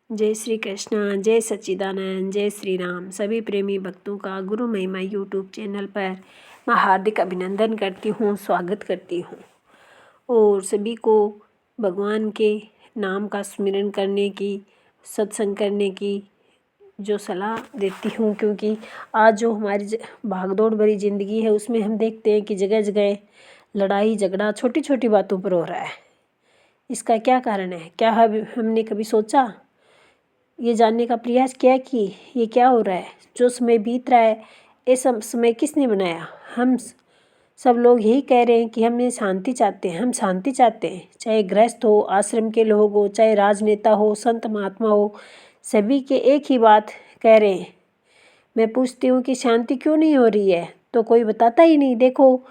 जय श्री कृष्ण, जय सच्चिदानंद, जय श्री राम। सभी प्रेमी भक्तों का गुरु महिमा यूट्यूब चैनल पर मैं हार्दिक अभिनंदन करती हूँ, स्वागत करती हूँ। और सभी को भगवान के नाम का स्मरण करने की, सत्संग करने की जो सलाह देती हूँ, क्योंकि आज जो हमारी भागदौड़ भरी ज़िंदगी है उसमें हम देखते हैं कि जगह जगह लड़ाई झगड़ा छोटी छोटी बातों पर हो रहा है। इसका क्या कारण है? क्या हमने कभी सोचा, ये जानने का प्रयास किया कि ये क्या हो रहा है? जो समय बीत रहा है, ये समय किसने बनाया? हम सब लोग यही कह रहे हैं कि हम शांति चाहते हैं, हम शांति चाहते हैं। चाहे गृहस्थ हो, आश्रम के लोग हो, चाहे राजनेता हो, संत महात्मा हो, सभी के एक ही बात कह रहे हैं। मैं पूछती हूँ कि शांति क्यों नहीं हो रही है? तो कोई बताता ही नहीं। देखो,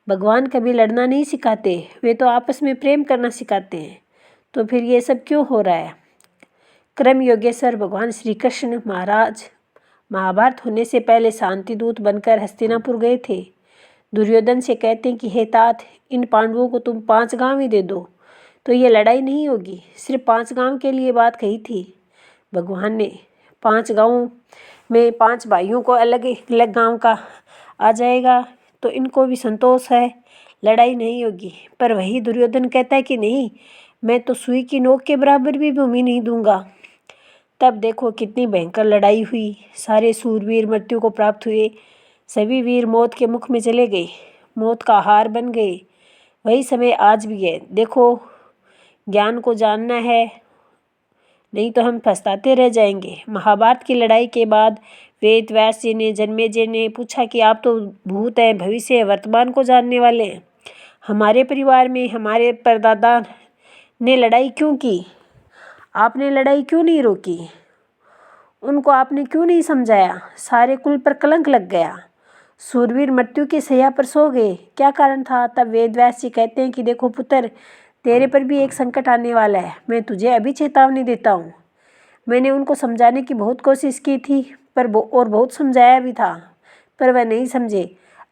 भगवान कभी लड़ना नहीं सिखाते, वे तो आपस में प्रेम करना सिखाते हैं। तो फिर ये सब क्यों हो रहा है? क्रम योगेश्वर भगवान श्री कृष्ण महाराज महाभारत होने से पहले शांति दूत बनकर हस्तिनापुर गए थे। दुर्योधन से कहते हैं कि हे तात, इन पांडवों को तुम 5 गांव ही दे दो तो ये लड़ाई नहीं होगी। सिर्फ 5 गांव के लिए बात कही थी भगवान ने। 5 गाँव में 5 भाइयों को अलग अलग गांव का आ जाएगा तो इनको भी संतोष है, लड़ाई नहीं होगी। पर वही दुर्योधन कहता है कि नहीं, मैं तो सुई की नोक के बराबर भी भूमि नहीं दूंगा। तब देखो कितनी भयंकर लड़ाई हुई। सारे सूरवीर मृत्यु को प्राप्त हुए। सभी वीर मौत के मुख में चले गए, मौत का आहार बन गए। वही समय आज भी है। देखो, ज्ञान को जानना है, नहीं तो हम पछताते रह जाएंगे। महाभारत की लड़ाई के बाद वेद व्यास जी ने, जन्मेजय ने पूछा कि आप तो भूत हैं, भविष्य वर्तमान को जानने वाले हैं। हमारे परिवार में हमारे परदादा ने लड़ाई क्यों की? आपने लड़ाई क्यों नहीं रोकी? उनको आपने क्यों नहीं समझाया? सारे कुल पर कलंक लग गया। सूरवीर मृत्यु की शैया पर सो गए। क्या कारण था? तब वेद व्यास जी कहते हैं कि देखो पुत्र, तेरे पर भी एक संकट आने वाला है। मैं तुझे अभी चेतावनी देता हूँ। मैंने उनको समझाने की बहुत कोशिश की थी और बहुत समझाया भी था, पर वह नहीं समझे।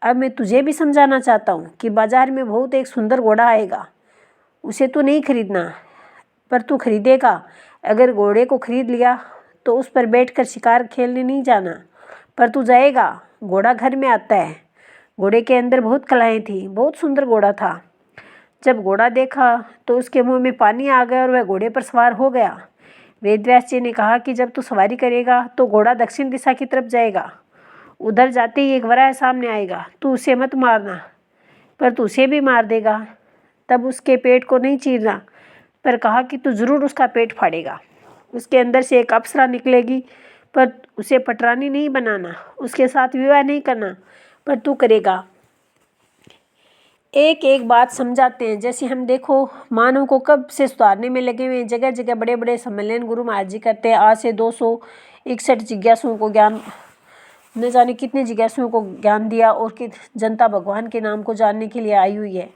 अब मैं तुझे भी समझाना चाहता हूँ कि बाजार में बहुत एक सुंदर घोड़ा आएगा, उसे तू नहीं खरीदना, पर तू खरीदेगा। अगर घोड़े को खरीद लिया तो उस पर बैठकर शिकार खेलने नहीं जाना, पर तू जाएगा। घोड़ा घर में आता है। घोड़े के अंदर बहुत कलाएं थी, बहुत सुंदर घोड़ा था। जब घोड़ा देखा तो उसके मुंह में पानी आ गया और वह घोड़े पर सवार हो गया। वेदव्यास जी ने कहा कि जब तू सवारी करेगा तो घोड़ा दक्षिण दिशा की तरफ जाएगा। उधर जाते ही एक वराह सामने आएगा, तू उसे मत मारना, पर तू उसे भी मार देगा। तब उसके पेट को नहीं चीरना, पर कहा कि तू जरूर उसका पेट फाड़ेगा। उसके अंदर से एक अप्सरा निकलेगी, पर उसे पटरानी नहीं बनाना, उसके साथ विवाह नहीं करना, पर तू करेगा। एक एक बात समझाते हैं। जैसे हम देखो, मानव को कब से सुधारने में लगे हुए हैं। जगह जगह बड़े बड़े सम्मेलन गुरु महाराज जी करते हैं। आज से 261 जिज्ञासुओं को ज्ञान, न जाने कितने जिज्ञासुओं को ज्ञान दिया, और कि जनता भगवान के नाम को जानने के लिए आई हुई है।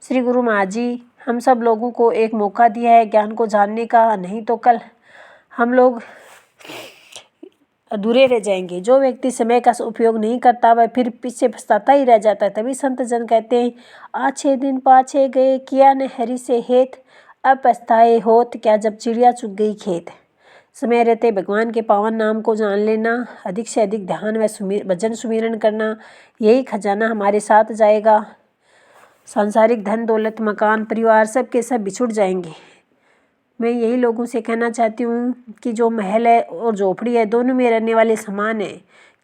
श्री गुरु महाराज जी हम सब लोगों को एक मौका दिया है ज्ञान को जानने का, नहीं तो कल हम लोग अधूरे रह जाएंगे। जो व्यक्ति समय का उपयोग नहीं करता वह फिर पीछे पछताता ही रह जाता है। तभी संत जन कहते हैं, आछे दिन पाछे गए, किया न हरि से हेत, अब पछताए होत क्या जब चिड़िया चुग गई खेत। समय रहते भगवान के पावन नाम को जान लेना, अधिक से अधिक ध्यान व भजन सुमिरन करना, यही खजाना हमारे साथ जाएगा। सांसारिक धन दौलत मकान परिवार सब के सब बिछुड़ जाएंगे। मैं यही लोगों से कहना चाहती हूँ कि जो महल है और झोपड़ी है, दोनों में रहने वाले समान है।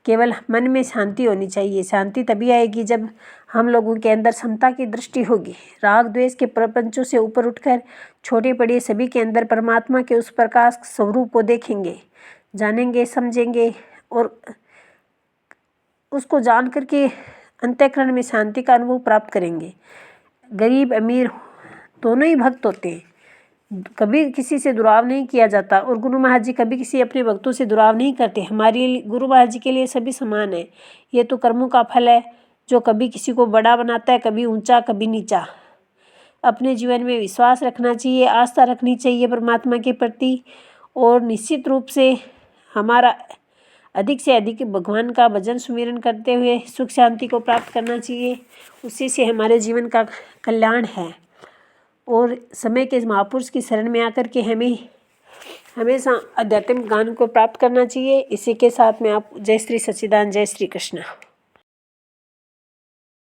केवल मन में शांति होनी चाहिए। शांति तभी आएगी जब हम लोगों के अंदर समता की दृष्टि होगी। राग द्वेष के प्रपंचों से ऊपर उठकर छोटे बड़े सभी के अंदर परमात्मा के उस प्रकाश स्वरूप को देखेंगे, जानेंगे, समझेंगे, और उसको जान करके अंतःकरण में शांति का अनुभव प्राप्त करेंगे। गरीब अमीर दोनों ही भक्त होते हैं, कभी किसी से दुराव नहीं किया जाता, और गुरु महाराज जी कभी किसी अपने भक्तों से दुराव नहीं करते। हमारे गुरु महाराज जी के लिए सभी समान है। ये तो कर्मों का फल है, जो कभी किसी को बड़ा बनाता है, कभी ऊंचा कभी नीचा। अपने जीवन में विश्वास रखना चाहिए, आस्था रखनी चाहिए परमात्मा के प्रति, और निश्चित रूप से हमारा अधिक से अधिक भगवान का भजन सुमिरन करते हुए सुख शांति को प्राप्त करना चाहिए। उसी से हमारे जीवन का कल्याण है। और समय के महापुरुष की शरण में आकर के हमें हमेशा आध्यात्मिक ज्ञान को प्राप्त करना चाहिए। इसी के साथ में आप जय श्री सच्चिदानंद, जय श्री कृष्ण।